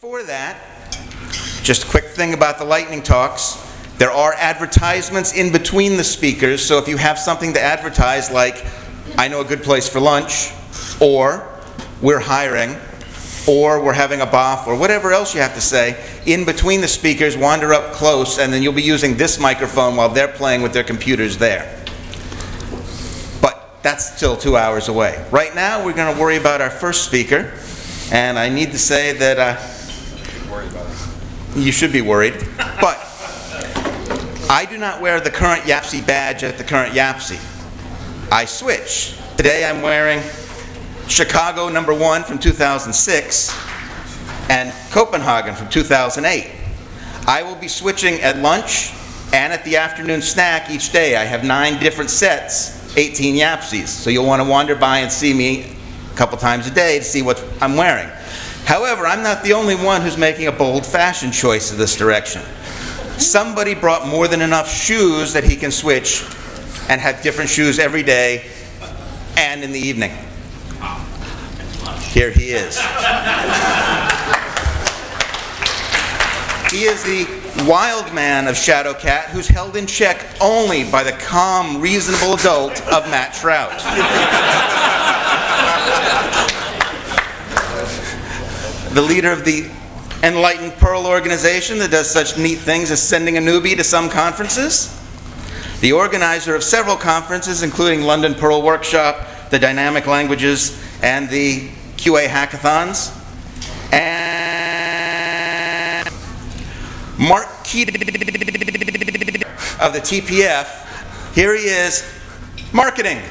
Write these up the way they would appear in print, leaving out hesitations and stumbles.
For that, just a quick thing about the lightning talks. There are advertisements in between the speakers, so if you have something to advertise like, I know a good place for lunch, or we're hiring, or we're having a bath, or whatever else you have to say, in between the speakers, wander up close, and then you'll be using this microphone while they're playing with their computers there. But that's still 2 hours away. Right now, we're going to worry about our first speaker, and I need to say that you should be worried, but I do not wear the current Yapsy badge at the current Yapsy. I switch. Today I'm wearing Chicago #1 from 2006 and Copenhagen from 2008. I will be switching at lunch and at the afternoon snack each day. I have 9 different sets, 18 Yapsies, so you'll want to wander by and see me a couple times a day to see what I'm wearing. However, I'm not the only one who's making a bold fashion choice in this direction. Somebody brought more than enough shoes that he can switch and have different shoes every day and in the evening. Here he is. He is the wild man of Shadowcat, who's held in check only by the calm, reasonable adult of Matt Trout. The leader of the Untitled Pearl organization that does such neat things as sending a newbie to some conferences. The organizer of several conferences, including London Pearl Workshop, the Dynamic Languages, and the QA Hackathons. And Mark Keating of the TPF. Here he is, marketing.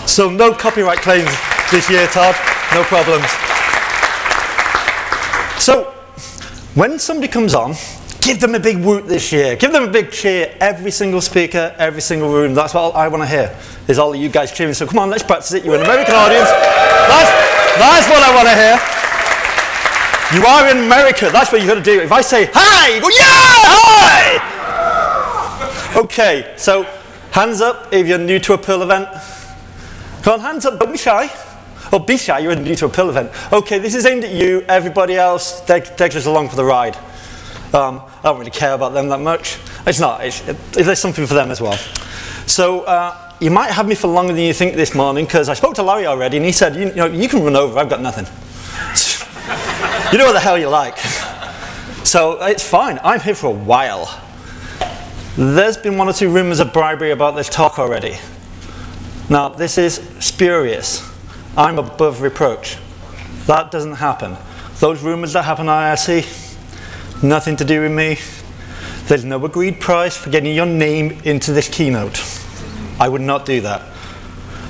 So no copyright claims this year, Todd. No problems. So when somebody comes on, give them a big woot this year. Give them a big cheer. Every single speaker, every single room. That's what I want to hear, is all of you guys cheering. So come on, let's practice it. You're an American audience. That's what I want to hear. You are in America. That's what you've got to do. If I say, hi, you go, yeah, hi! Okay, so hands up if you're new to a Perl event. Come on, hands up, don't be shy. Or be shy, you're new to a Perl event. Okay, this is aimed at you. Everybody else, take us along for the ride. I don't really care about them that much. It's not, there's something for them as well. So you might have me for longer than you think this morning, because I spoke to Larry already, and he said, you know, you can run over, I've got nothing. You know what the hell you like. So it's fine, I'm here for a while. There's been 1 or 2 rumours of bribery about this talk already. Now, this is spurious. I'm above reproach. That doesn't happen. Those rumours that happen at IRC, nothing to do with me. There's no agreed price for getting your name into this keynote. I would not do that.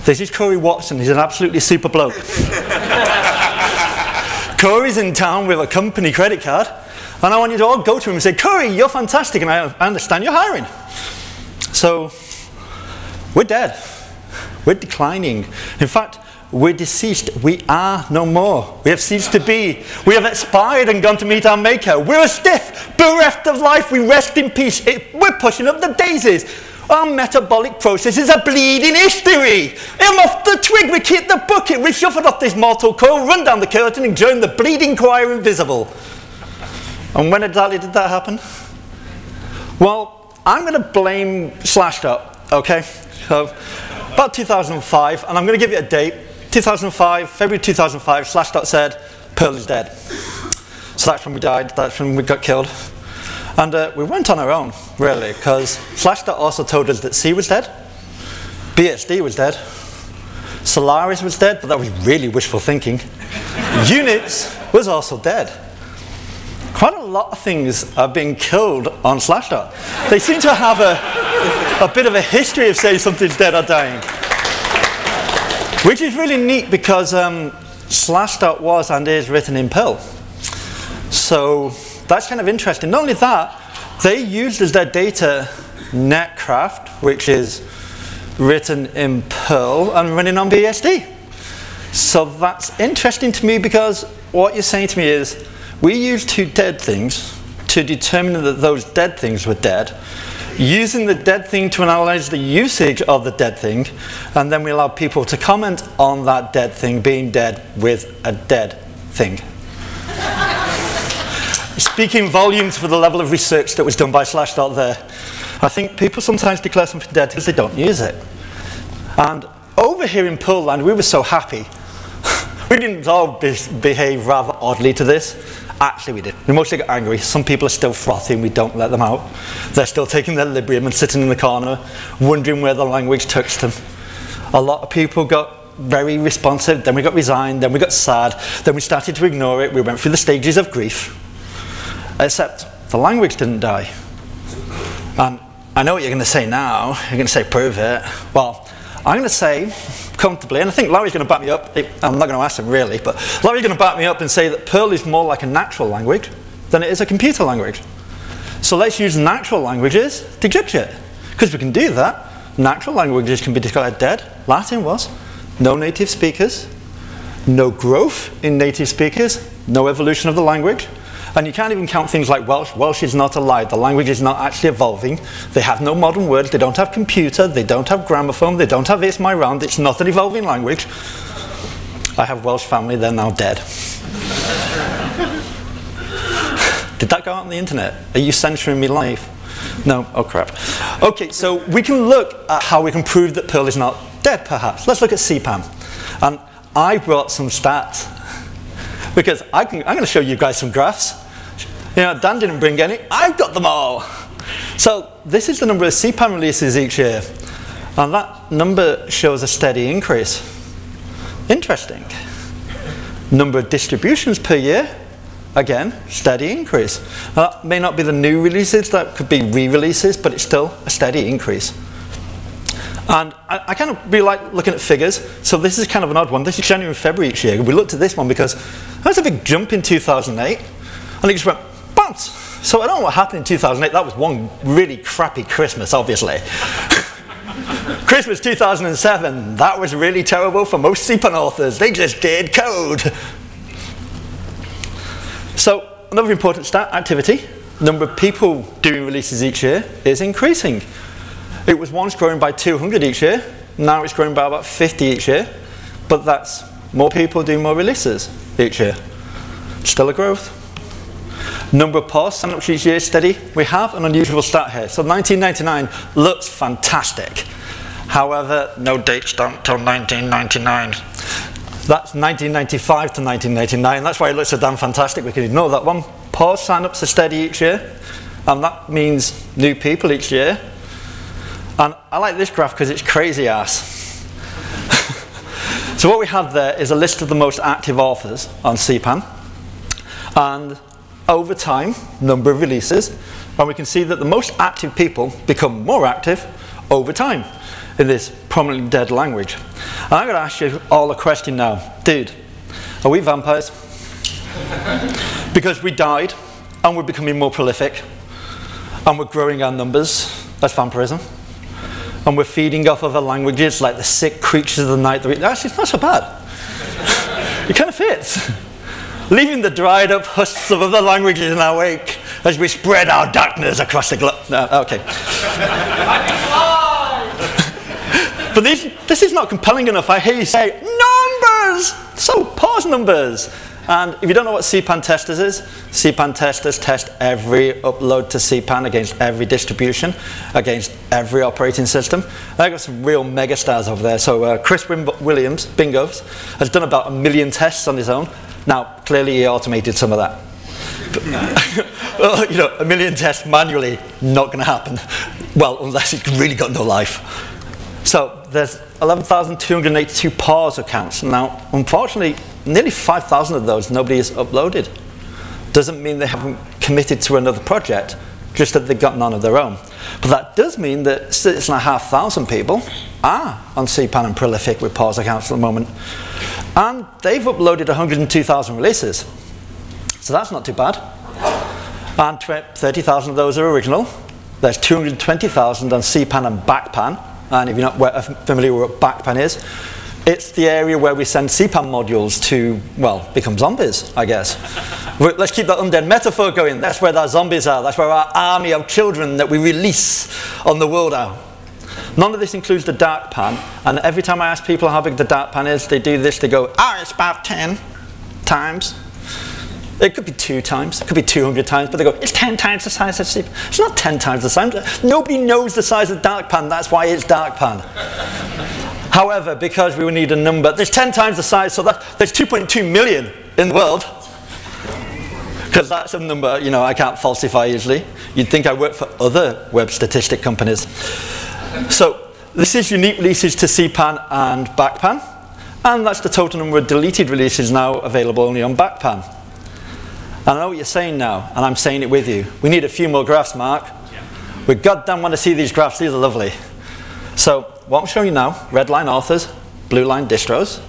This is Corey Watson. He's an absolutely super bloke. Corey's in town with a company credit card, and I want you to all go to him and say, Corey, you're fantastic, and I understand you're hiring. So, we're dead. We're declining. In fact, we're deceased. We are no more. We have ceased to be. We have expired and gone to meet our maker. We're a stiff, bereft of life. We rest in peace. We're pushing up the daisies. Our metabolic processes are bleeding history. I'm off the twig. We kick the bucket. We shuffled off this mortal coil, run down the curtain, and join the bleeding choir invisible. And when exactly did that happen? Well, I'm going to blame Slashdot, okay? So, about 2005, and I'm going to give you a date. 2005, February 2005, Slashdot said, Perl is dead. So that's when we died, that's when we got killed. And we went on our own, really, because Slashdot also told us that C was dead, BSD was dead, Solaris was dead, but that was really wishful thinking. Unix was also dead. Quite a lot of things are being killed on Slashdot. They seem to have a bit of a history of saying something's dead or dying. Which is really neat because Slashdot was and is written in Perl. So that's kind of interesting. Not only that, they used as their data Netcraft, which is written in Perl and running on BSD. So that's interesting to me because what you're saying to me is we used two dead things to determine that those dead things were dead, using the dead thing to analyze the usage of the dead thing, and then we allow people to comment on that dead thing being dead with a dead thing. Speaking volumes for the level of research that was done by Slashdot there. I think people sometimes declare something dead because they don't use it. And over here in Perl land, we were so happy. We didn't all behave rather oddly to this. Actually, we did. We mostly got angry. Some people are still frothy and we don't let them out. They're still taking their Librium and sitting in the corner, wondering where the language touched them. A lot of people got very responsive, then we got resigned, then we got sad, then we started to ignore it. We went through the stages of grief. Except the language didn't die. And I know what you're going to say now. You're going to say, prove it. Well, I'm going to say, comfortably, and I think Larry's going to back me up. I'm not going to ask him really, but Larry's going to back me up and say that Perl is more like a natural language than it is a computer language. So let's use natural languages to judge it. Because we can do that. Natural languages can be declared dead. Latin was. No native speakers. No growth in native speakers. No evolution of the language. And you can't even count things like Welsh. Welsh is not alive. The language is not actually evolving. They have no modern words. They don't have computer. They don't have gramophone. They don't have It's My Round. It's not an evolving language. I have Welsh family. They're now dead. Did that go out on the internet? Are you censoring me live? No? Oh, crap. OK, so we can look at how we can prove that Perl is not dead, perhaps. Let's look at CPAN. And I brought some stats. Because I'm going to show you guys some graphs. You know, Dan didn't bring any. I've got them all. So this is the number of CPAN releases each year. And that number shows a steady increase. Interesting. Number of distributions per year. Again, steady increase. Now, that may not be the new releases. That could be re-releases. But it's still a steady increase. And I kind of really like looking at figures. So this is kind of an odd one. This is January and February each year. We looked at this one because there was a big jump in 2008. And it just went bounce. So I don't know what happened in 2008. That was one really crappy Christmas, obviously. Christmas 2007. That was really terrible for most CPAN authors. They just did code. So another important stat, activity. Number of people doing releases each year is increasing. It was once growing by 200 each year. Now it's growing by about 50 each year. But that's more people doing more releases each year. Still a growth. Number of PAWS sign-ups each year is steady. We have an unusual stat here. So 1999 looks fantastic. However, no date stamp till 1999. That's 1995 to 1999. That's why it looks so damn fantastic. We can ignore that one. PAWS sign-ups are steady each year. And that means new people each year. And I like this graph because it's crazy ass. So what we have there is a list of the most active authors on CPAN. And over time, number of releases. And we can see that the most active people become more active over time in this prominently dead language. And I'm going to ask you all a question now. Dude, are we vampires? Because we died and we're becoming more prolific. And we're growing our numbers. That's vampirism. And we're feeding off other languages like the sick creatures of the night. Actually, it's not so bad. It kind of fits. Leaving the dried up husks of other languages in our wake as we spread our darkness across the globe. No, okay. But this is not compelling enough. I hear you say, numbers! So, PAWS numbers. And if you don't know what CPAN testers is, CPAN testers test every upload to CPAN against every distribution, against every operating system. I've got some real mega stars over there. So Chris Williams, Bingos, has done about 1 million tests on his own. Now, clearly he automated some of that. But, you know, 1 million tests manually, not going to happen. Well, unless it's really got no life. So there's 11,282 PAWS accounts. Now, unfortunately, nearly 5,000 of those nobody has uploaded. Doesn't mean they haven't committed to another project, just that they've got none of their own. But that does mean that 6,500 people are on CPAN and prolific with PAWS accounts at the moment. And they've uploaded 102,000 releases. So that's not too bad. And 30,000 of those are original. There's 220,000 on CPAN and BACPAN. And if you're not familiar with what BACPAN is, it's the area where we send CPAN modules to, well, become zombies, I guess. Let's keep that undead metaphor going. That's where our zombies are. That's where our army of children that we release on the world are. None of this includes the dark pan. And every time I ask people how big the dark pan is, they do this. They go, it's about 10 times. It could be 2 times. It could be 200 times. But they go, it's 10 times the size of CPAN. It's not 10 times the size. Nobody knows the size of dark pan. That's why it's dark pan. However, because we need a number, there's 10 times the size, so there's 2.2 million in the world. Because that's a number, I can't falsify easily. You'd think I work for other web statistic companies. So this is unique releases to CPAN and BACPAN. And that's the total number of deleted releases now available only on BACPAN. And I know what you're saying now, and I'm saying it with you. We need a few more graphs, Mark. Yeah. We goddamn want to see these graphs. These are lovely. So what I'm showing you now, red line authors, blue line distros.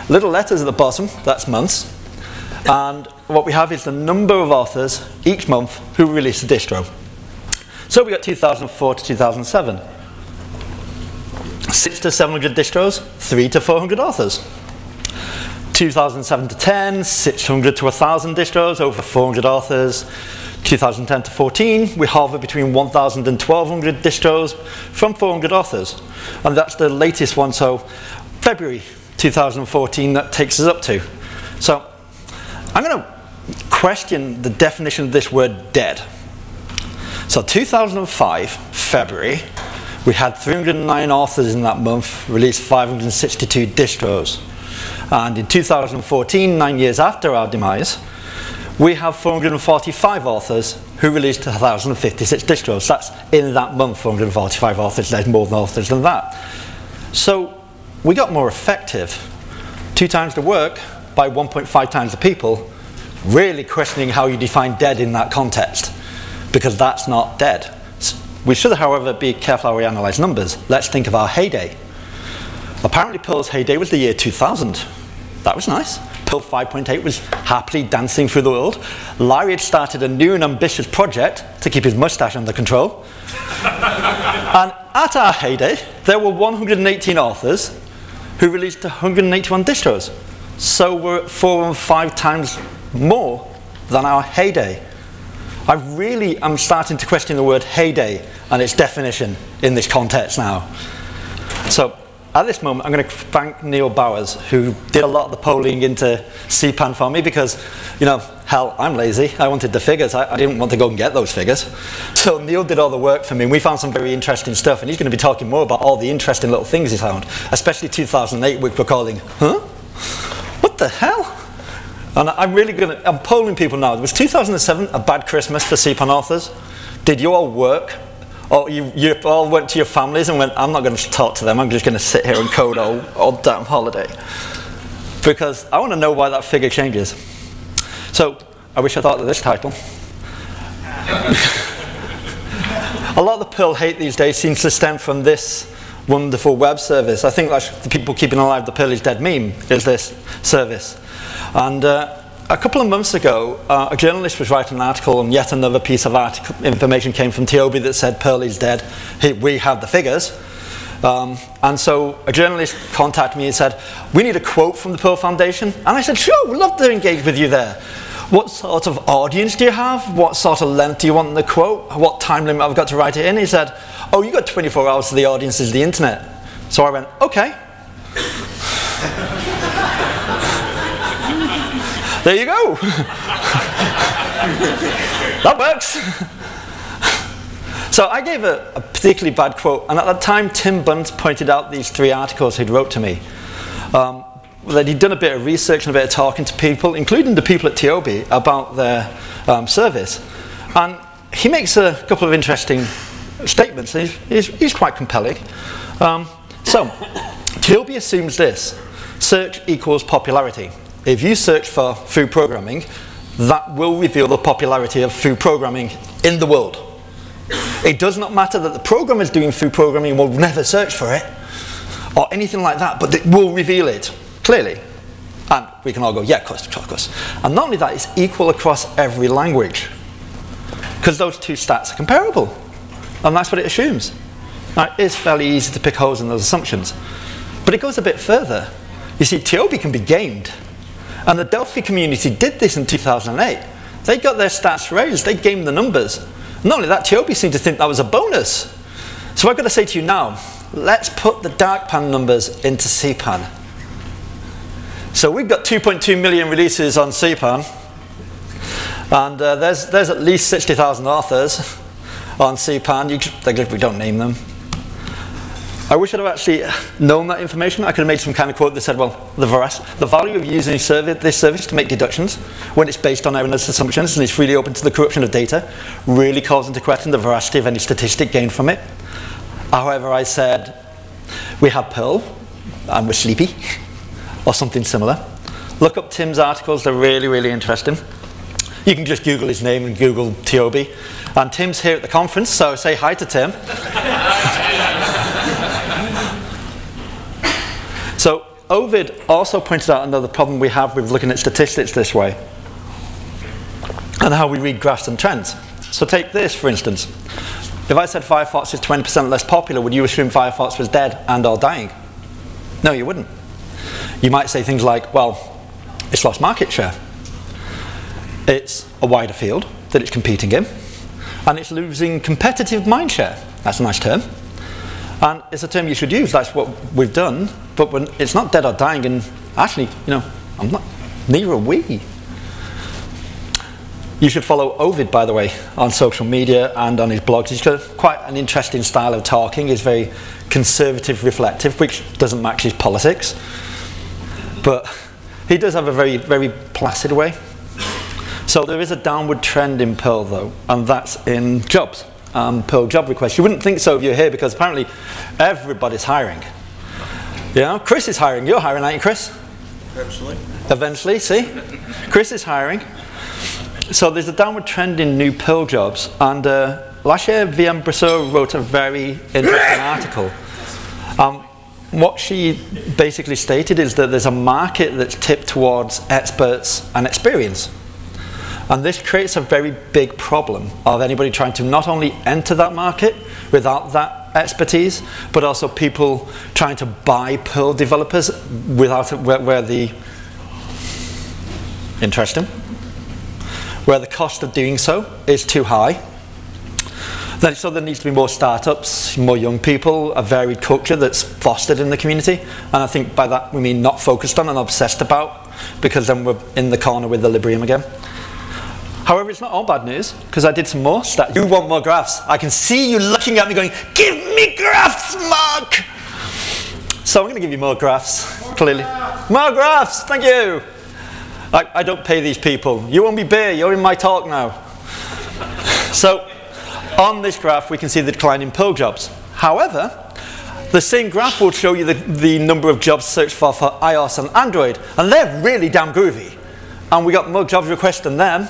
Little letters at the bottom, that's months. And what we have is the number of authors each month who release a distro. So we got 2004 to 2007. 600 to 700 distros, 300 to 400 authors. 2007 to 10, 600 to 1,000 distros, over 400 authors. 2010 to 14, we hover between 1,000 and 1,200 distros from 400 authors. And that's the latest one, so February 2014, that takes us up to. So I'm going to question the definition of this word dead. So 2005, February, we had 309 authors in that month, released 562 distros. And in 2014, 9 years after our demise, we have 445 authors who released 1,056 distros. That's in that month, 445 authors. There's more authors than that. So we got more effective. 2 times the work by 1.5 times the people, really questioning how you define dead in that context, because that's not dead. We should, however, be careful how we analyze numbers. Let's think of our heyday. Apparently Perl's heyday was the year 2000. That was nice. Perl 5.8 was happily dancing through the world. Larry had started a new and ambitious project to keep his mustache under control. And at our heyday, there were 118 authors who released 181 distros. So we're at 4 and 5 times more than our heyday. I really am starting to question the word heyday and its definition in this context now. So at this moment, I'm going to thank Neil Bowers, who did a lot of the polling into CPAN for me, because, hell, I'm lazy. I wanted the figures. I didn't want to go and get those figures. So Neil did all the work for me, and we found some very interesting stuff, and he's going to be talking more about all the interesting little things he found, especially 2008, which we're calling, what the hell? And I'm polling people now. Was 2007 a bad Christmas for CPAN authors? Did you all work? Or you all went to your families and went, I'm not going to talk to them, I'm just going to sit here and code all damn holiday. Because I want to know why that figure changes. So, I wish I thought of this title. A lot of the Perl hate these days seems to stem from this wonderful web service. I think that's the people keeping alive the Perl is dead meme, is this service. And a couple of months ago, a journalist was writing an article, and yet another piece of information came from TOB that said Perl is dead. We have the figures. And so a journalist contacted me and said, we need a quote from the Perl Foundation. And I said, sure, we'd love to engage with you there. What sort of audience do you have? What sort of length do you want in the quote? What time limit have I got to write it in? He said, oh, you got 24 hours for the audience is the internet. So I went, okay. There you go. That works. So I gave a particularly bad quote, and at that time Tim Bunt pointed out these 3 articles he'd wrote to me. That he'd done a bit of research and a bit of talking to people, including the people at TOB, about their service. And he makes a couple of interesting statements. He's quite compelling. So, TOB assumes this: search equals popularity. If you search for food programming, that will reveal the popularity of food programming in the world. It does not matter that the programmers doing food programming will never search for it, or anything like that, but it will reveal it, clearly. And we can all go, yeah, of course. And not only that, it's equal across every language. Because those two stats are comparable. And that's what it assumes. Now, it is fairly easy to pick holes in those assumptions. But it goes a bit further. You see, TOB can be gamed. And the Delphi community did this in 2008. They got their stats raised. They gamed the numbers. Not only that, TOB seemed to think that was a bonus. So I've got to say to you now, let's put the darkpan numbers into CPAN. So we've got 2.2 million releases on CPAN. And there's at least 60,000 authors on CPAN. We don't name them. I wish I'd have actually known that information. I could have made some kind of quote that said, well, the value of using this service to make deductions when it's based on erroneous assumptions and it's freely open to the corruption of data really calls into question the veracity of any statistic gained from it. However, I said, we have Perl, and we're sleepy, or something similar. Look up Tim's articles, they're really, really interesting. You can just Google his name and Google TOB. And Tim's here at the conference, so say hi to Tim. So Ovid also pointed out another problem we have with looking at statistics this way and how we read graphs and trends. So take this, for instance. If I said Firefox is 20% less popular, would you assume Firefox was dead and or dying? No, you wouldn't. You might say things like, well, it's lost market share. It's a wider field that it's competing in, and it's losing competitive mind share. That's a nice term. And it's a term you should use. That's what we've done. But when it's not dead or dying, and actually, neither are we. You should follow Ovid, by the way, on social media and on his blogs. He's got quite an interesting style of talking. He's very conservative, reflective, which doesn't match his politics. But he does have a very, very placid way. So there is a downward trend in Perl, though, and that's in jobs. Perl job requests. You wouldn't think so if you're here, because apparently everybody's hiring. Chris is hiring. You're hiring, aren't you, Chris? Eventually, see? Chris is hiring. So there's a downward trend in new Perl jobs. And last year, VM Brasseau wrote a very interesting article. What she basically stated is that there's a market that's tipped towards experts and experience. And this creates a very big problem of anybody trying to not only enter that market without that expertise, but also people trying to buy Perl developers without where the cost of doing so is too high. So there needs to be more startups, more young people, a varied culture that's fostered in the community. And I think by that we mean not focused on and obsessed about, because then we're in the corner with the Librium again. However, it's not all bad news, because I did some more stats. You want more graphs. I can see you looking at me going, give me graphs, Mark! So I'm going to give you more graphs, clearly. More graphs, thank you! I don't pay these people. You owe me beer, you're in my talk now. So, on this graph, we can see the decline in Perl jobs. However, the same graph will show you the number of jobs searched for iOS and Android, and they're really damn groovy. And we got more jobs requests than them.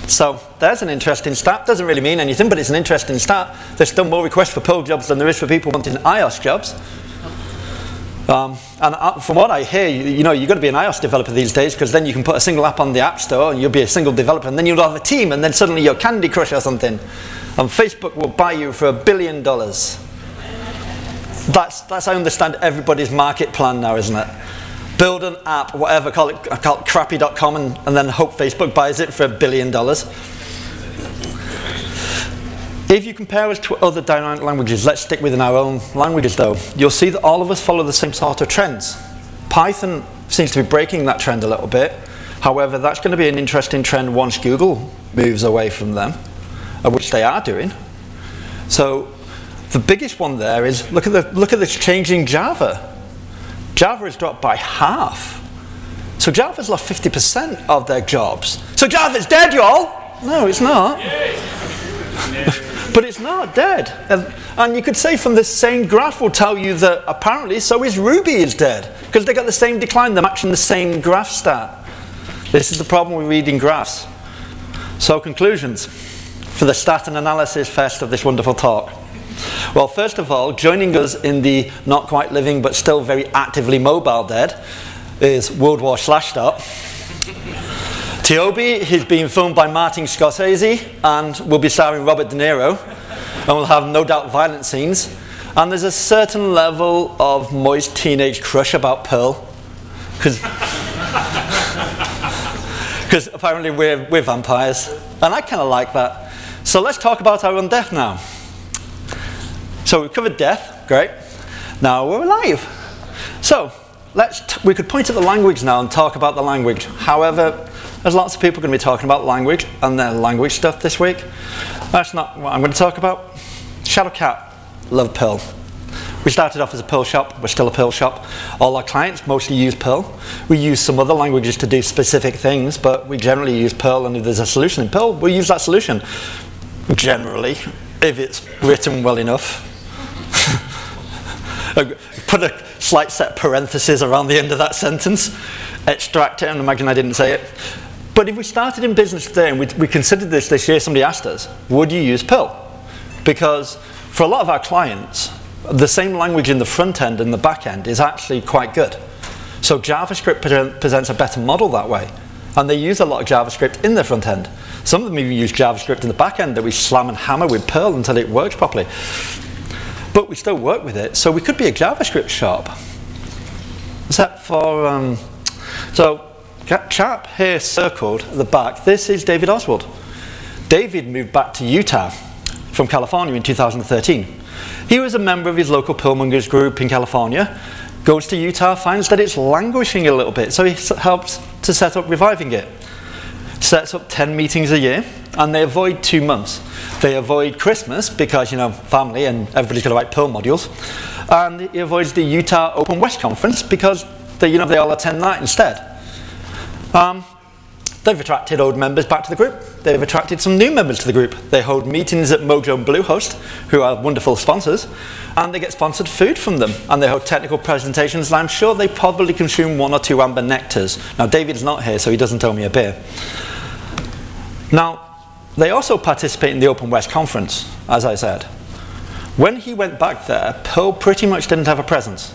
So there's an interesting stat. Doesn't really mean anything, but it's an interesting stat. There's still more requests for Perl jobs than there is for people wanting iOS jobs. And from what I hear, you've got to be an iOS developer these days, because then you can put a single app on the App Store and you'll be a single developer, and then you'll have a team, and then suddenly you're Candy Crush or something. And Facebook will buy you for $1 billion. That's I understand everybody's market plan now, isn't it? Build an app, whatever, call it crappy.com, and then hope Facebook buys it for $1 billion. If you compare us to other dynamic languages, let's stick within our own languages though, you'll see that all of us follow the same sort of trends. Python seems to be breaking that trend a little bit. However, that's going to be an interesting trend once Google moves away from them, which they are doing. So the biggest one there is, look at this change in Java. Java has dropped by half. So Java's lost 50% of their jobs. So Java's dead, y'all! No, it's not. But it's not dead. And you could say from this same graph will tell you that apparently so is Ruby is dead, because they got the same decline, they're matching the same graph stat. This is the problem with reading graphs. So conclusions for the stat and analysis fest of this wonderful talk. Well, first of all, joining us in the not quite living but still very actively mobile dead is World War /start. Tiobe, he's being filmed by Martin Scorsese and will be starring Robert De Niro and will have no doubt violent scenes. And there's a certain level of moist teenage crush about Pearl, because apparently we're vampires, and I kind of like that. So let's talk about our own death now. So we've covered death, great. Now we're alive. So we could point at the language now and talk about the language. However, there's lots of people going to be talking about language and their language stuff this week. That's not what I'm going to talk about. Shadowcat, love Perl. We started off as a Perl shop, we're still a Perl shop. All our clients mostly use Perl. We use some other languages to do specific things, but we generally use Perl, and if there's a solution in Perl, we'll use that solution. Generally, if it's written well enough. Put a slight set of parentheses around the end of that sentence, extract it, and imagine I didn't say it. But if we started in business today and we considered this year, somebody asked us, would you use Perl? Because for a lot of our clients, the same language in the front end and the back end is actually quite good. So JavaScript presents a better model that way. And they use a lot of JavaScript in their front end. Some of them even use JavaScript in the back end that we slam and hammer with Perl until it works properly. But we still work with it, so we could be a JavaScript shop. Except for, so chap here circled at the back, this is David Oswald. David moved back to Utah from California in 2013. He was a member of his local Perlmongers group in California, goes to Utah, finds that it's languishing a little bit, so he helps to set up reviving it. Sets up 10 meetings a year, and they avoid 2 months. They avoid Christmas because, you know, family and everybody's got to write Perl modules. And he avoids the Utah Open West Conference because they all attend that instead. They've attracted old members back to the group. They've attracted some new members to the group. They hold meetings at Mojo and Bluehost, who are wonderful sponsors, and they get sponsored food from them. And they hold technical presentations, and I'm sure they probably consume 1 or 2 amber nectars. Now, David's not here, so he doesn't owe me a beer. Now, they also participate in the Open West Conference, as I said. When he went back there, Perl pretty much didn't have a presence.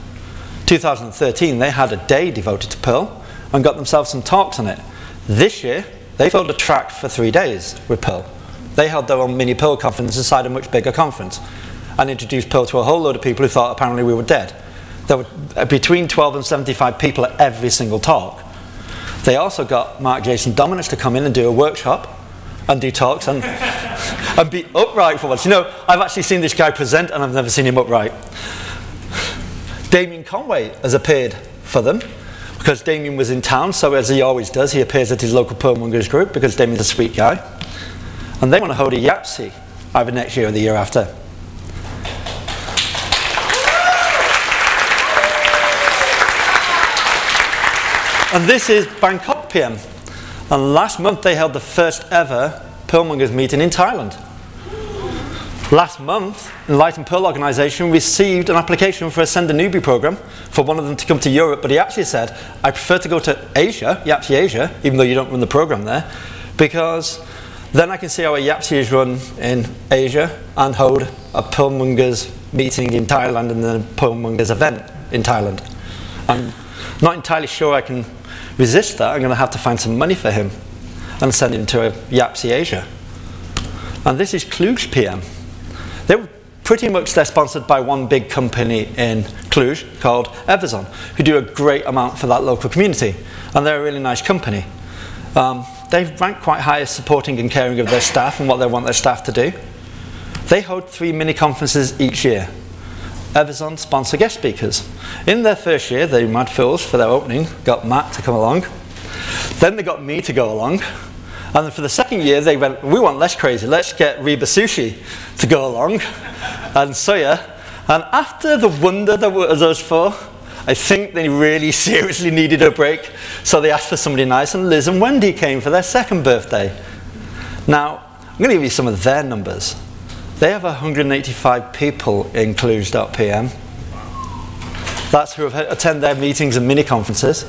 2013, they had a day devoted to Perl and got themselves some talks on it. This year, they filled a track for 3 days with Perl. They held their own mini Perl conference inside a much bigger conference and introduced Perl to a whole load of people who thought apparently we were dead. There were between 12 and 75 people at every single talk. They also got Mark Jason Dominus to come in and do a workshop and do talks and, and be upright for once. You know, I've actually seen this guy present and I've never seen him upright. Damien Conway has appeared for them because Damien was in town, so as he always does, he appears at his local Perlmongers group because Damien's a sweet guy. And they want to hold a Yapsy either next year or the year after. And this is Bangkok PM. And last month they held the first ever Perlmongers meeting in Thailand. Last month, Enlightened Perl Organisation received an application for a Send a Newbie program for one of them to come to Europe, but he actually said, I prefer to go to Asia, Yapsy Asia, even though you don't run the program there, because then I can see how a Yapsy is run in Asia and hold a Perlmongers meeting in Thailand and then a Perlmongers event in Thailand. I'm not entirely sure I can resist that. I'm going to have to find some money for him and send him to a Yapsy Asia. And this is Cluj PM. They're pretty much, they're sponsored by one big company in Cluj called Everzon, who do a great amount for that local community. And they're a really nice company. They've ranked quite high as supporting and caring of their staff and what they want their staff to do. They hold 3 mini conferences each year. Everzon sponsor guest speakers. In their first year, they mad fools for their opening, got Matt to come along. Then they got me to go along. And then for the second year, they went, we want less crazy, let's get Reba Sushi to go along, and Soya. And after the wonder that was us for, I think they really seriously needed a break, so they asked for somebody nice, and Liz and Wendy came for their second birthday. Now, I'm going to give you some of their numbers. They have 185 people in Cluj.pm. That's who attend their meetings and mini conferences.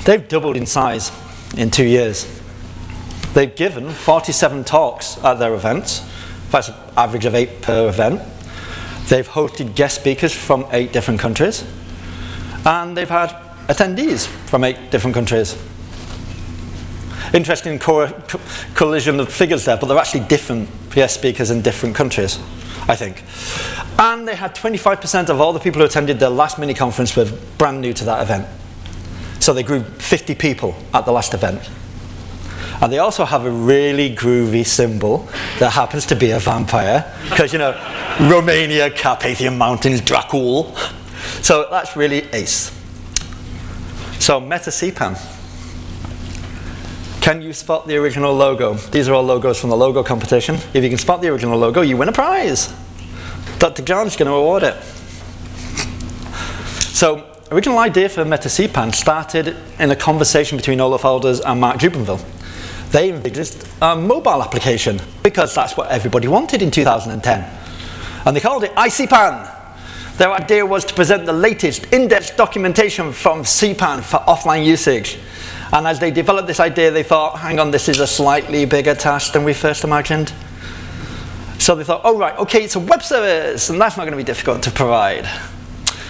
They've doubled in size in 2 years. They've given 47 talks at their events. That's an average of 8 per event. They've hosted guest speakers from 8 different countries. And they've had attendees from 8 different countries. Interesting collision of figures there, but they're actually different PS speakers in different countries, I think. And they had 25% of all the people who attended their last mini-conference were brand new to that event. So they grew 50 people at the last event. And they also have a really groovy symbol that happens to be a vampire, because, you know, Romania, Carpathian Mountains, Dracul. So that's really ace. So Meta CPAN. Can you spot the original logo? These are all logos from the logo competition. If you can spot the original logo, you win a prize. Dr. John's going to award it. So, original idea for Meta CPAN started in a conversation between Olaf Alders and Mark Jubenville. They envisaged a mobile application because that's what everybody wanted in 2010. And they called it iCPAN. Their idea was to present the latest in-depth documentation from CPAN for offline usage. And as they developed this idea, they thought, hang on, this is a slightly bigger task than we first imagined. So they thought, oh right, okay, it's a web service, and that's not going to be difficult to provide.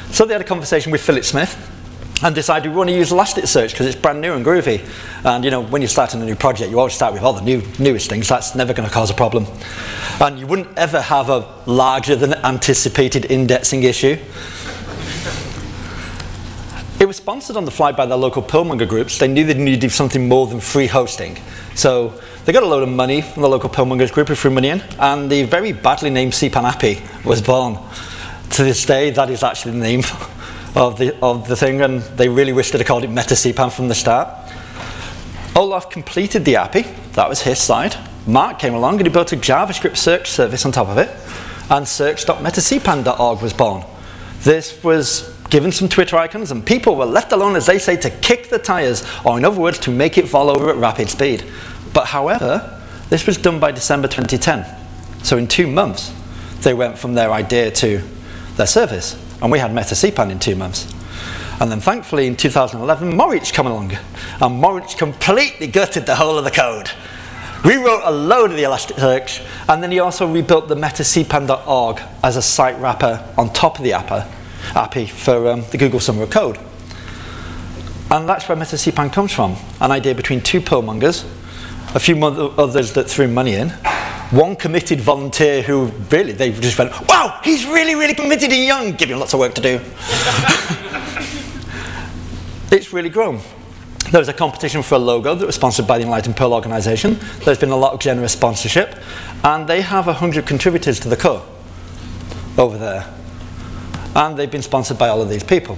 So they had a conversation with Philip Smith and decided we want to use Elasticsearch because it's brand new and groovy. And you know, when you're starting a new project, you always start with all the newest things. That's never going to cause a problem. And you wouldn't ever have a larger than anticipated indexing issue. It was sponsored on the fly by their local Perlmonger groups. They knew they needed something more than free hosting. So they got a load of money from the local Perlmongers group who threw money in, and the very badly named CPAN API was born. To this day, that is actually the name of the thing, and they really wish they'd have called it Meta CPAN from the start. Olaf completed the API. That was his side. Mark came along and he built a JavaScript search service on top of it, and search.metacpan.org was born. This was given some Twitter icons, and people were left alone, as they say, to kick the tires, or in other words, to make it fall over at rapid speed. But however, this was done by December 2010. So in 2 months, they went from their idea to their service. And we had Meta CPAN in 2 months. And then thankfully in 2011, Moritz came along. And Moritz completely gutted the whole of the code. Rewrote a load of the Elasticsearch, and then he also rebuilt the metacpan.org as a site wrapper on top of the API for the Google Summer of Code. And that's where Meta CPAN comes from. An idea between 2 Perlmongers, a few others that threw money in, 1 committed volunteer who really, they just went, wow, he's really, really committed and young, give him lots of work to do. It's really grown. There was a competition for a logo that was sponsored by the Enlightened Perl organization. There's been a lot of generous sponsorship, and they have 100 contributors to the core over there. And they've been sponsored by all of these people.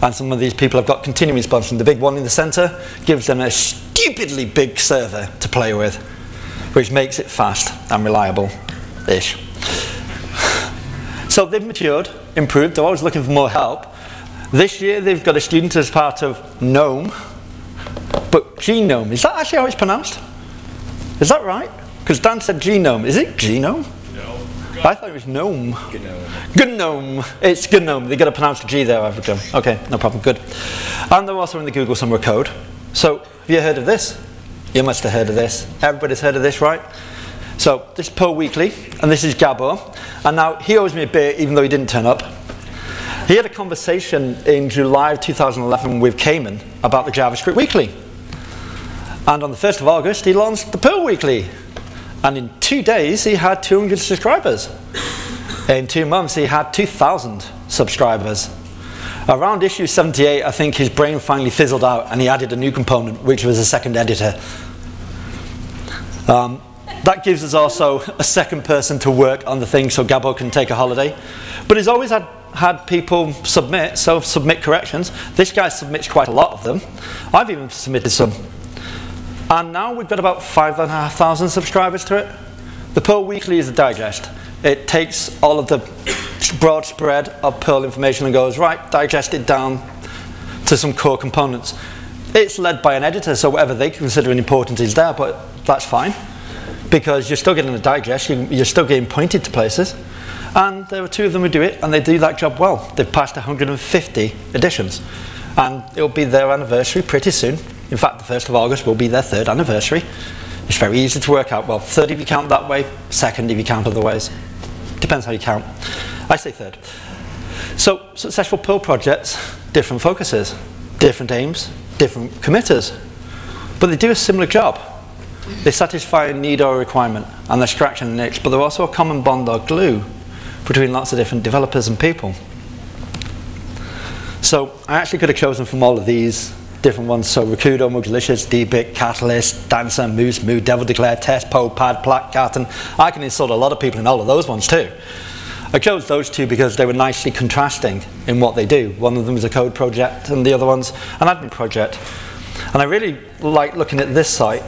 And some of these people have got continuing sponsoring. The big one in the center gives them a stupidly big server to play with, which makes it fast and reliable-ish. So they've matured, improved, they're always looking for more help. This year they've got a student as part of GNOME, but GNOME, is that actually how it's pronounced? Is that right? Because Dan said GNOME. Is it GNOME? No. I thought it was GNOME. GNOME. GNOME. It's GNOME. They've got to pronounce the G there, I've done. Okay, no problem, good. And they're also in the Google Summer of Code. So, have you heard of this? You must have heard of this. Everybody's heard of this, right? So, this is Perl Weekly, and this is Gabor. And now, he owes me a beer, even though he didn't turn up. He had a conversation in July of 2011 with Cayman about the JavaScript Weekly. And on the 1st of August, he launched the Perl Weekly. And in 2 days, he had 200 subscribers. In 2 months, he had 2,000 subscribers. Around issue 78, I think his brain finally fizzled out, and he added a new component, which was a second editor. That gives us also a second person to work on the thing, so Gabor can take a holiday. But he's always had people submit, so submit corrections. This guy submits quite a lot of them. I've even submitted some. And now we've got about 5,500 subscribers to it. The Perl Weekly is a digest. It takes all of the broad spread of Perl information and goes, right, digest it down to some core components. It's led by an editor, so whatever they consider important is there, but that's fine. Because you're still getting a digest, you're still getting pointed to places. And there are 2 of them who do it, and they do that job well. They've passed 150 editions. And it'll be their anniversary pretty soon. In fact, the 1st of August will be their 3rd anniversary. It's very easy to work out. Well, 3rd if you count that way, 2nd if you count other ways. Depends how you count. I say 3rd. So successful Perl projects, different focuses, different aims, different committers. But they do a similar job. They satisfy a need or a requirement, and they're scratching an itch, but they're also a common bond or glue between lots of different developers and people. So I actually could have chosen from all of these different ones. So Rakudo, Mugalicious, Dbit, Catalyst, Dancer, Moose, Moo, Devil Declare, Test, Poe, Pad, Plaque, Carton. I can insult a lot of people in all of those ones too. I chose those two because they were nicely contrasting in what they do. One of them is a code project and the other one's an admin project. And I really like looking at this site.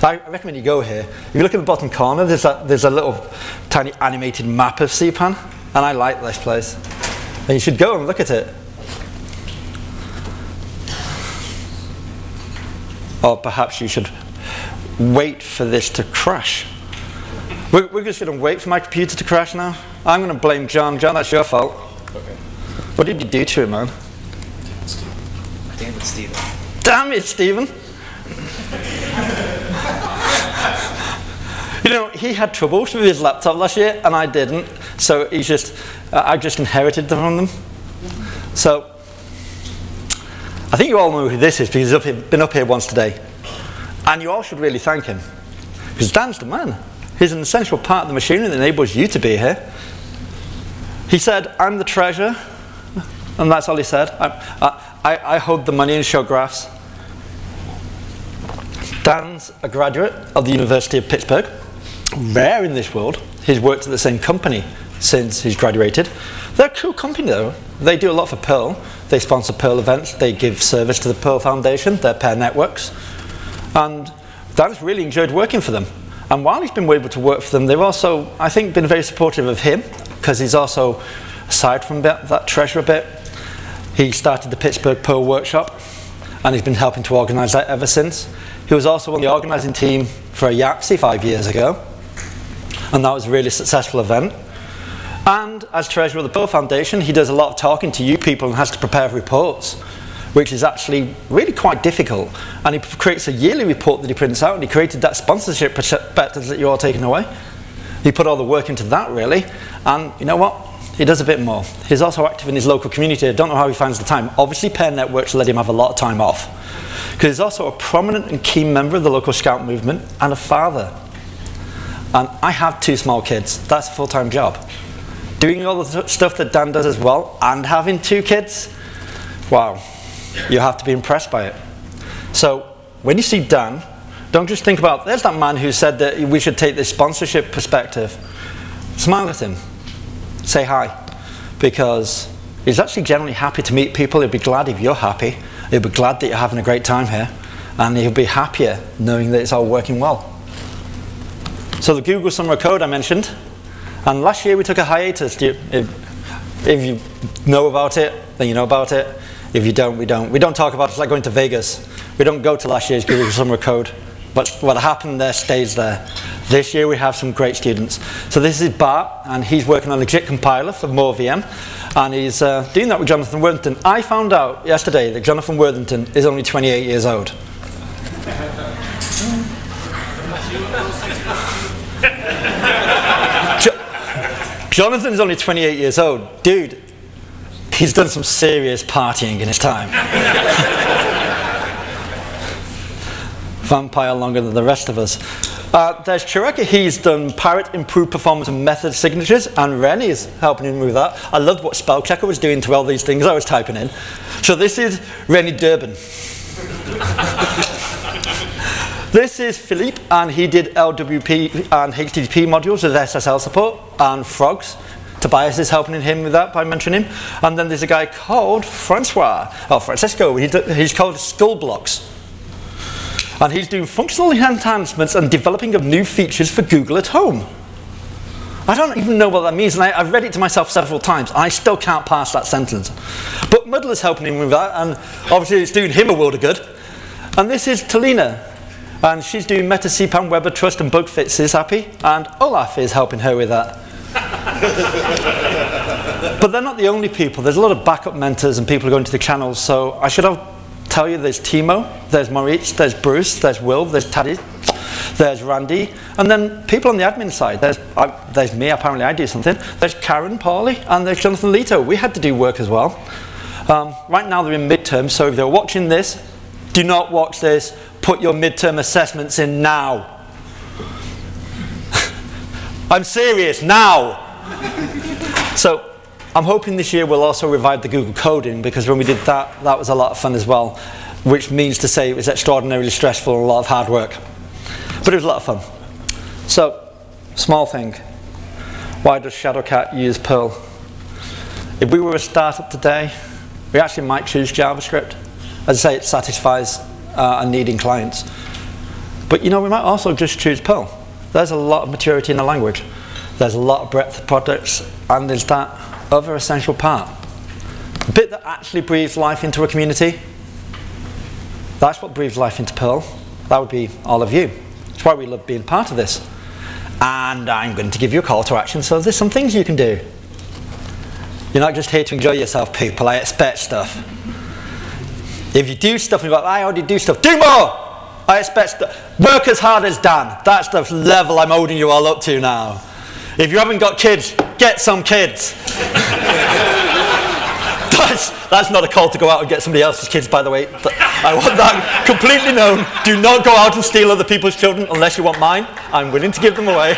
I recommend you go here. If you look at the bottom corner, there's a little tiny animated map of CPAN, and I like this place. And you should go and look at it. Or perhaps you should wait for this to crash. We're just going to wait for my computer to crash now. I'm going to blame John. John, that's your fault. Okay. What did you do to it, man? Damn it, Steven. Damn it, Steven. You know, he had troubles with his laptop last year, and I didn't. So he's just, I just inherited them from them. So I think you all know who this is because he's been up here once today. And you all should really thank him. Because Dan's the man. He's an essential part of the machinery that enables you to be here. He said, I'm the treasurer. And that's all he said. I hold the money and show graphs. Dan's a graduate of the University of Pittsburgh. Rare in this world. He's worked at the same company since he's graduated. They're a cool company though. They do a lot for Perl. They sponsor Perl events. They give service to the Perl Foundation, their pair networks. And Dan's really enjoyed working for them. And while he's been able to work for them, they've also, I think, been very supportive of him, because he's also, aside from that treasurer bit, he started the Pittsburgh Perl Workshop, and he's been helping to organise that ever since. He was also on the organising team for a Yaxi 5 years ago, and that was a really successful event. And as treasurer of the Perl Foundation, he does a lot of talking to you people and has to prepare reports, which is actually really quite difficult. And he creates a yearly report that he prints out, and he created that sponsorship perspective that you're all taking away. He put all the work into that, really. And you know what? He does a bit more. He's also active in his local community. I don't know how he finds the time. Obviously, pair networks let him have a lot of time off, because he's also a prominent and key member of the local scout movement and a father. And I have 2 small kids. That's a full-time job. Doing all the stuff that Dan does as well, and having 2 kids, wow. You have to be impressed by it. So when you see Dan, don't just think about, there's that man who said that we should take this sponsorship perspective. Smile at him. Say hi. Because he's actually generally happy to meet people. He'll be glad if you're happy. He'll be glad that you're having a great time here. And he'll be happier knowing that it's all working well. So the Google Summer Code I mentioned. And last year we took a hiatus. If you know about it, then you know about it. If you don't, we don't. We don't talk about it. It's like going to Vegas. We don't go to last year's Google Summer Code. But what happened there stays there. This year we have some great students. So this is Bart, and he's working on a JIT compiler for MoreVM. And he's doing that with Jonathan Worthington. I found out yesterday that Jonathan Worthington is only 28 years old. Jonathan's only 28 years old. Dude, he's done some serious partying in his time. Vampire longer than the rest of us. There's Chiraka. He's done Pirate, Improved Performance and Method Signatures, and Ren is helping him with that. I loved what Spell Checker was doing to all these things I was typing in. So this is Rennie Durbin. This is Philippe, and he did LWP and HTTP modules with SSL support, and Frogs. Tobias is helping him with that by mentioning him. And then there's a guy called Francisco. He's called Skull Blocks. And he's doing functional enhancements and developing of new features for Google at Home. I don't even know what that means, and I've read it to myself several times. I still can't pass that sentence. But Muddler's helping him with that, and obviously it's doing him a world of good. And this is Talina, and she's doing Meta CPAN, Weber Trust, and bug fixes happy, and Olaf is helping her with that. But they're not the only people. There's a lot of backup mentors and people going to the channels, so I should tell you there's Timo, there's Maurice, there's Bruce, there's Will, there's Taddy, There's Randy, and then people on the admin side. There's me, apparently I do something. There's Karen, Paulie, and there's Jonathan Leto. We had to do work as well. Right now they're in midterm, so if they're watching this, do not watch this. Put your midterm assessments in now. I'm serious, now. So I'm hoping this year we'll also revive the Google coding, because when we did that, that was a lot of fun as well, which means to say it was extraordinarily stressful and a lot of hard work. But it was a lot of fun. So, small thing. Why does Shadowcat use Perl? If we were a startup today, we actually might choose JavaScript. As I say, it satisfies a need in clients. But you know, we might also just choose Perl. There's a lot of maturity in the language. There's a lot of breadth of products, and there's that other essential part. The bit that actually breathes life into a community, that's what breathes life into Perl. That would be all of you. That's why we love being part of this. And I'm going to give you a call to action, so there's some things you can do. You're not just here to enjoy yourself, people. I expect stuff. If you do stuff and you're like, I already do stuff, do more! I expect stuff. Work as hard as Dan. That's the level I'm holding you all up to now. If you haven't got kids, get some kids. That's not a call to go out and get somebody else's kids, by the way. I want that completely known. Do not go out and steal other people's children unless you want mine. I'm willing to give them away.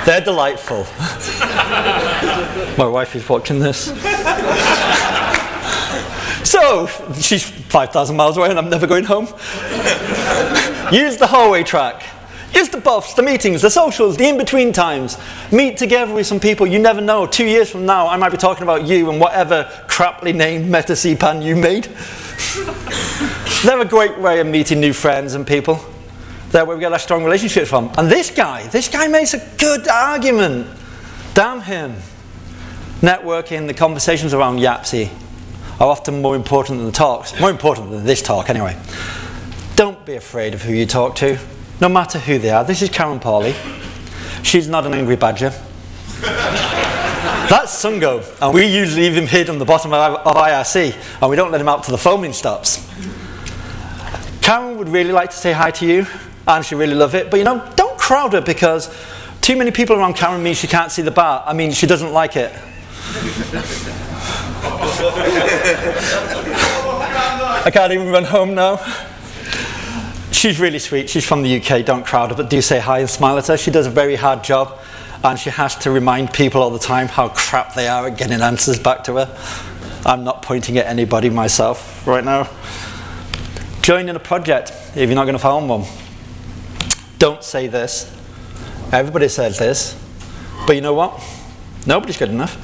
They're delightful. My wife is watching this. So, she's 5,000 miles away and I'm never going home. Use the hallway track. Use the buffs, the meetings, the socials, the in-between times. Meet together with some people you never know. 2 years from now, I might be talking about you and whatever craply named meta CPAN you made. They're a great way of meeting new friends and people. They're where we get our strong relationships from. And this guy makes a good argument. Damn him. Networking, the conversations around Yapsy are often more important than the talks. More important than this talk, anyway. Don't be afraid of who you talk to, no matter who they are. This is Karen Paulie. She's not an angry badger. That's Sungo, and we usually leave him hid on the bottom of IRC, and we don't let him out till the foaming stops. Karen would really like to say hi to you, and she'd really love it, but you know, don't crowd her, because too many people around Karen means she can't see the bar. I mean, she doesn't like it. I can't even run home now. She's really sweet. She's from the UK. Don't crowd her, but do say hi and smile at her. She does a very hard job, and she has to remind people all the time how crap they are at getting answers back to her. I'm not pointing at anybody myself right now. Join in a project if you're not going to found one. Don't say this. Everybody says this. But you know what? Nobody's good enough,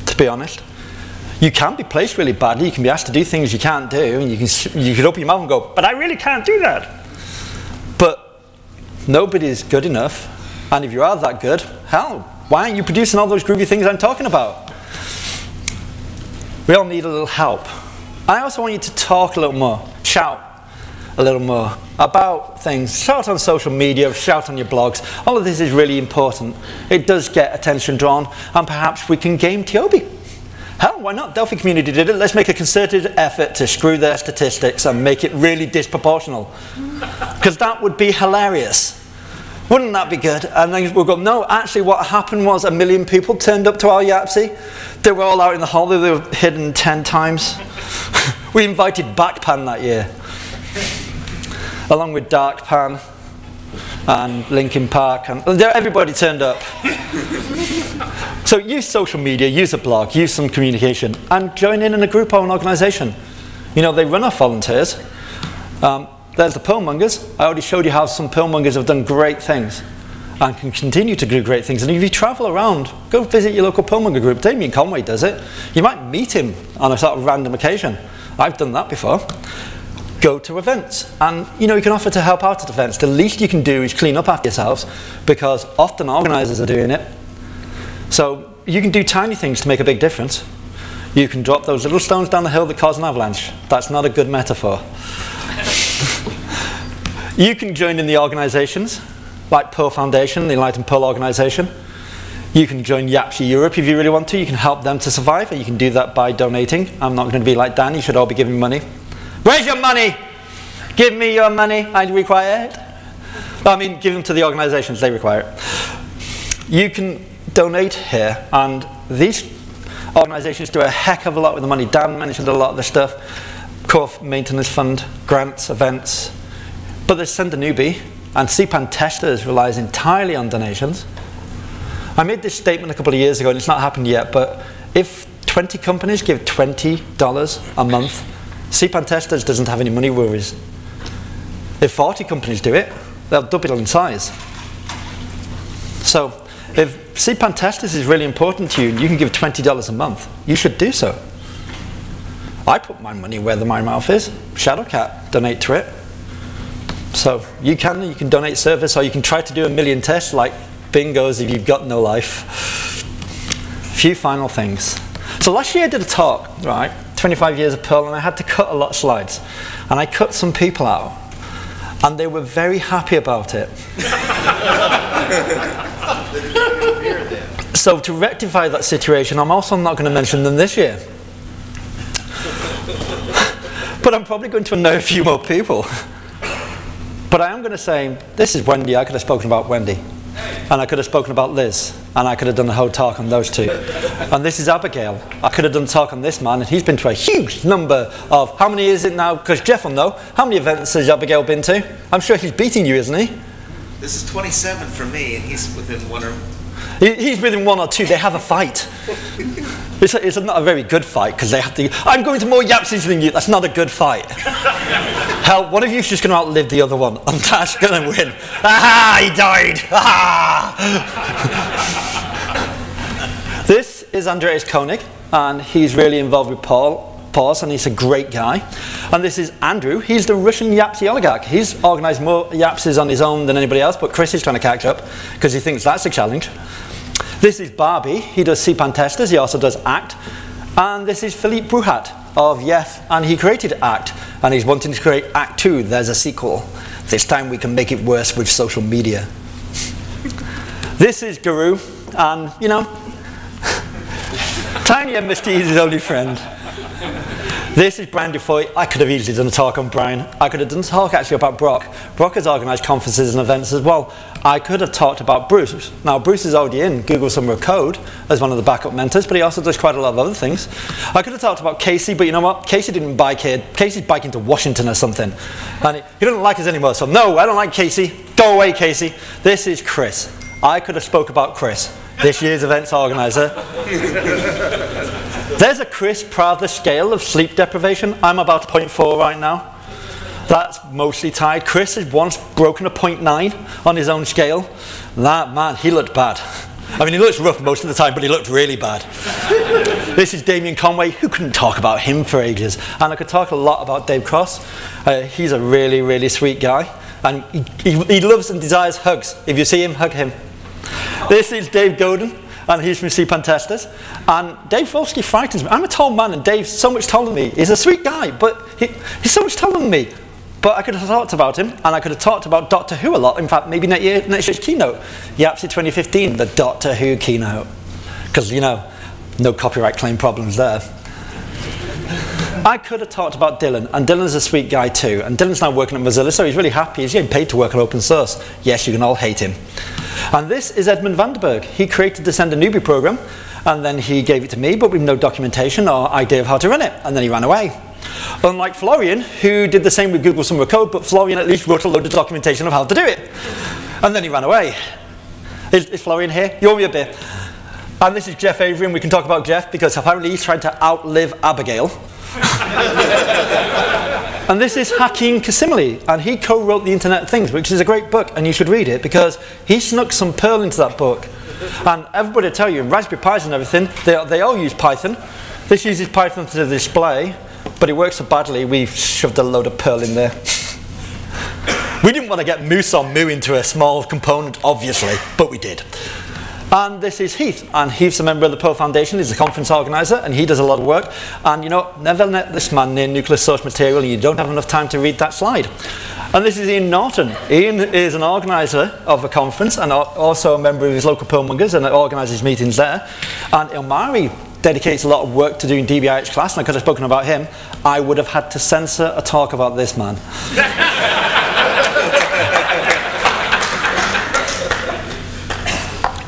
to be honest. You can be placed really badly. You can be asked to do things you can't do, and you could open your mouth and go, but I really can't do that. But nobody's good enough, and if you are that good, hell, why aren't you producing all those groovy things I'm talking about? We all need a little help. I also want you to talk a little more, shout a little more about things. Shout on social media, shout on your blogs. All of this is really important. It does get attention drawn, and perhaps we can game Tiobi. Hell, why not? Delphi community did it. Let's make a concerted effort to screw their statistics and make it really disproportional. Because that would be hilarious. Wouldn't that be good? And then we'll go, no, actually what happened was 1 million people turned up to our Yapsy. They were all out in the hall. They were hidden 10 times. We invited Backpan that year. Along with Darkpan and Linkin Park. And everybody turned up. So use social media, use a blog, use some communication, and join in a group or an organisation. You know, they run off volunteers. There's the Perlmongers. I already showed you how some Perlmongers have done great things and can continue to do great things. And if you travel around, go visit your local Perlmonger group. Damien Conway does it. You might meet him on a sort of random occasion. I've done that before. Go to events, and you know, you can offer to help out at events. The least you can do is clean up after yourselves, because often organisers are doing it. So you can do tiny things to make a big difference. You can drop those little stones down the hill that cause an avalanche. That's not a good metaphor. You can join in the organisations, like Perl Foundation, the Enlightened Perl organisation. You can join Yapsy Europe if you really want to. You can help them to survive, and you can do that by donating. I'm not going to be like Dan, you should all be giving money. Where's your money? Give me your money, I require it. I mean, give them to the organisations, they require it. You can donate here, and these organisations do a heck of a lot with the money. Dan mentioned a lot of the stuff. Core Maintenance Fund, grants, events. But they send a newbie, and CPAN testers relies entirely on donations. I made this statement a couple of years ago, and it's not happened yet, but if 20 companies give $20 a month, CPAN testers doesn't have any money worries. If 40 companies do it, they'll double in size. So if CPAN testers is really important to you and you can give $20 a month, you should do so. I put my money where my mouth is. Shadowcat, donate to it. So you can donate service, or you can try to do 1 million tests like bingos if you've got no life. Few final things. So last year I did a talk, right, 25 years of Perl, and I had to cut a lot of slides. And I cut some people out, and they were very happy about it. So to rectify that situation, I'm also not going to mention them this year. But I'm probably going to annoy a few more people. But I am going to say, this is Wendy. I could have spoken about Wendy. And I could have spoken about Liz. And I could have done a whole talk on those two. And this is Abigail. I could have done a talk on this man, and he's been to a huge number of, how many is it now? Because Jeff will know. How many events has Abigail been to? I'm sure he's beating you, isn't he? This is 27 for me, and he's within one or... He's within 1 or 2. They have a fight. It's not a very good fight, because they have to... I'm going to more yapsies than you. That's not a good fight. Hell, one of you is just going to outlive the other one, and that's going to win. Aha! He died! Aha! This is Andreas Koenig, and he's really involved with Pause, and he's a great guy. And this is Andrew. He's the Russian Yapsy oligarch. He's organised more Yapsies on his own than anybody else, but Chris is trying to catch up because he thinks that's a challenge. This is Barbie. He does CPAN testers. He also does ACT. And this is Philippe Bruhat of Yef, and he created ACT, and he's wanting to create ACT 2. There's a sequel. This time we can make it worse with social media. This is Guru, and you know, Tiny MST is his only friend. This is Brian Dufoy. I could have easily done a talk on Brian. I could have done a talk actually about Brock. Brock has organised conferences and events as well. I could have talked about Bruce. Now Bruce is already in Google Summer of Code as one of the backup mentors, but he also does quite a lot of other things. I could have talked about Casey, but you know what? Casey didn't bike here. Casey's biking to Washington or something. And he doesn't like us anymore, so no, I don't like Casey. Go away, Casey. This is Chris. I could have spoke about Chris, this year's events organiser. There's a Chris Prather scale of sleep deprivation. I'm about a 0.4 right now. That's mostly tired. Chris has once broken a 0.9 on his own scale. That man, he looked bad. I mean, he looks rough most of the time, but he looked really bad. This is Damien Conway. Who couldn't talk about him for ages? And I could talk a lot about Dave Cross. He's a really, really sweet guy. And he loves and desires hugs. If you see him, hug him. This is Dave Godin, and he's from CPAN Testers. And Dave Volsky frightens me. I'm a tall man, and Dave's so much taller than me. He's a sweet guy, but he's so much taller than me. But I could have talked about him, and I could have talked about Doctor Who a lot. In fact, maybe next year's keynote, Yapsy 2015, the Doctor Who keynote. Because, you know, no copyright claim problems there. I could have talked about Dylan, and Dylan's a sweet guy too. And Dylan's now working at Mozilla, so he's really happy. He's getting paid to work on open source. Yes, you can all hate him. And this is Edmund Vandenberg. He created the Send a Newbie program, and then he gave it to me, but with no documentation or idea of how to run it, and then he ran away. Unlike Florian, who did the same with Google Summer of Code, but Florian at least wrote a load of documentation of how to do it. And then he ran away. Is Florian here? You owe me a bit. And this is Jeff Avery, and we can talk about Jeff because apparently he's trying to outlive Abigail. And this is Hakeem Kassimali, and he co-wrote The Internet of Things, which is a great book, and you should read it because he snuck some Perl into that book. And everybody will tell you, in Raspberry Pis and everything, they all use Python. This uses Python to display, but it works so badly we've shoved a load of Perl in there. We didn't want to get moose on moo into a small component, obviously, but we did. And this is Heath, and Heath's a member of the Perl Foundation. He's a conference organiser, and he does a lot of work. And you know, never let this man near nuclear source material, and you don't have enough time to read that slide. And this is Ian Norton. Ian is an organiser of a conference, and also a member of his local Perlmongers, and organises meetings there. And Ilmari dedicates a lot of work to doing DBIH class, and I could have spoken about him. I would have had to censor a talk about this man.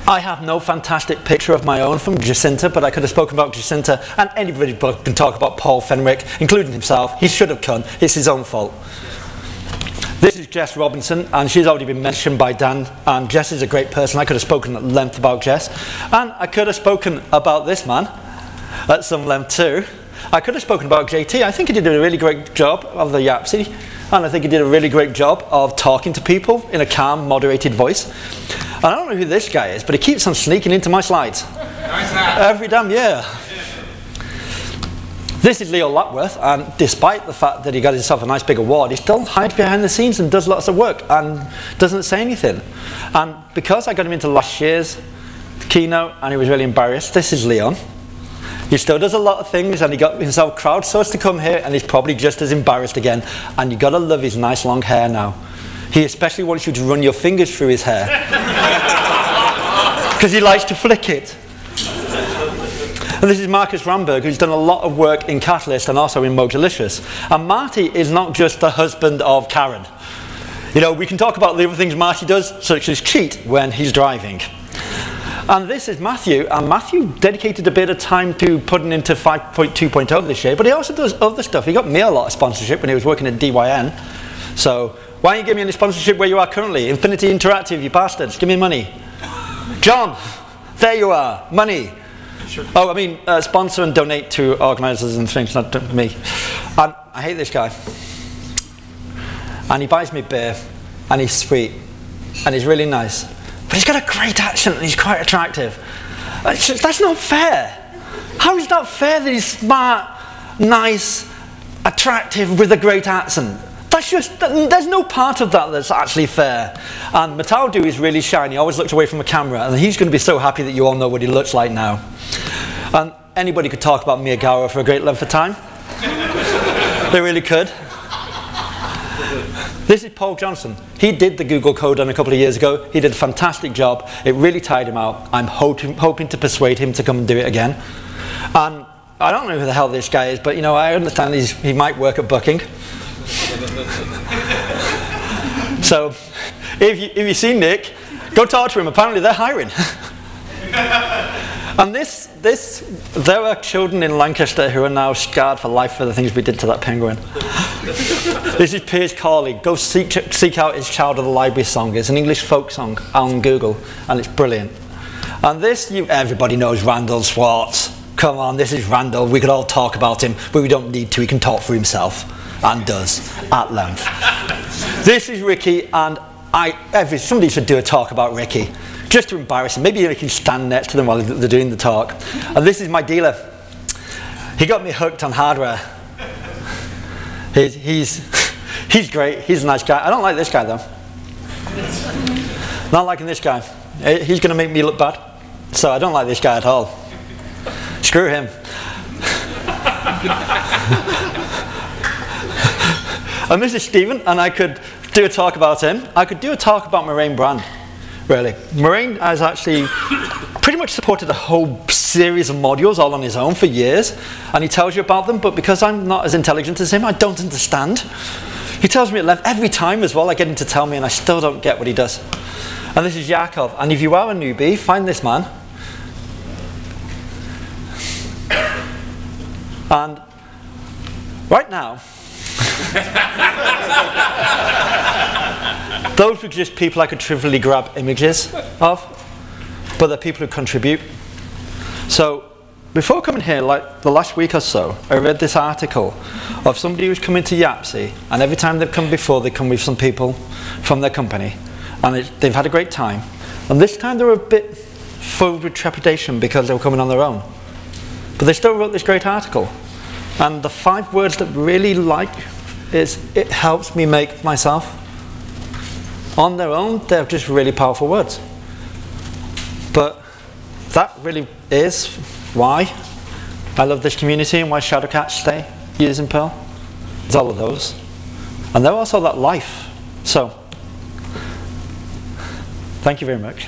I have no fantastic picture of my own from Jacinta, but I could have spoken about Jacinta, and anybody can talk about Paul Fenwick, including himself. He should have come. It's his own fault. This is Jess Robinson, and she's already been mentioned by Dan, and Jess is a great person. I could have spoken at length about Jess, and I could have spoken about this man at some length too. I could have spoken about JT. I think he did a really great job of the Yapsy, and I think he did a really great job of talking to people in a calm, moderated voice. And I don't know who this guy is, but he keeps on sneaking into my slides. Every damn year. This is Leo Lapworth, and despite the fact that he got himself a nice big award, he still hides behind the scenes and does lots of work and doesn't say anything. And because I got him into last year's keynote and he was really embarrassed, this is Leon. He still does a lot of things, and he got himself crowdsourced to come here, and he's probably just as embarrassed again. And you gotta love his nice long hair now. He especially wants you to run your fingers through his hair. Because he likes to flick it. And this is Marcus Ramberg, who's done a lot of work in Catalyst and also in Modelicious. And Marty is not just the husband of Karen. You know, we can talk about the other things Marty does, such as cheat when he's driving. And this is Matthew, and Matthew dedicated a bit of time to putting into 5.2.0 this year, but he also does other stuff. He got me a lot of sponsorship when he was working at DYN. So, why don't you give me any sponsorship where you are currently? Infinity Interactive, you bastards, give me money. John, there you are, money. Sure. Oh, I mean, sponsor and donate to organisers and things, not to me. And I hate this guy. And he buys me beer, and he's sweet, and he's really nice. But he's got a great accent, and he's quite attractive. That's not fair. How is that fair that he's smart, nice, attractive, with a great accent? That's just, there's no part of that that's actually fair. And Mataldu is really shy, he always looks away from the camera, and he's going to be so happy that you all know what he looks like now. And anybody could talk about Miyagawa for a great length of time. They really could. This is Paul Johnson. He did the Google Code on a couple of years ago. He did a fantastic job. It really tired him out. I'm hoping to persuade him to come and do it again. And I don't know who the hell this guy is, but you know, I understand he might work at Booking. So, if you see Nick, go talk to him. Apparently they're hiring. And there are children in Lancaster who are now scarred for life for the things we did to that penguin. This is Piers Corley. Go seek out his Child of the Library song. It's an English folk song on Google, and it's brilliant. And this, everybody knows Randall Swartz. Come on, this is Randall. We could all talk about him, but we don't need to. He can talk for himself, and does, at length. This is Ricky, and somebody should do a talk about Ricky. Just to embarrass him. Maybe you can stand next to them while they're doing the talk. And this is my dealer. He got me hooked on hardware. He's great. He's a nice guy. I don't like this guy though. Not liking this guy. He's going to make me look bad. So I don't like this guy at all. Screw him. And this is Stephen, and I could do a talk about him. I could do a talk about Moraine Brand. Really. Moraine has actually pretty much supported a whole series of modules all on his own for years, and he tells you about them, but because I'm not as intelligent as him, I don't understand. He tells me at length every time as well. I get him to tell me, and I still don't get what he does. And this is Yakov, and if you are a newbie, find this man. And right now, those were just people I could trivially grab images of, but they're people who contribute. So before coming here, like the last week or so, I read this article of somebody who's coming to Yapsy, and every time they've come before, they come with some people from their company, and they've had a great time. And this time they were a bit filled with trepidation because they were coming on their own. But they still wrote this great article. And the 5 words that I really like is, it helps me make myself. On their own, they're just really powerful words. But that really is why I love this community and why Shadowcat stay using Perl. It's all of those. And they're also that life. So, thank you very much.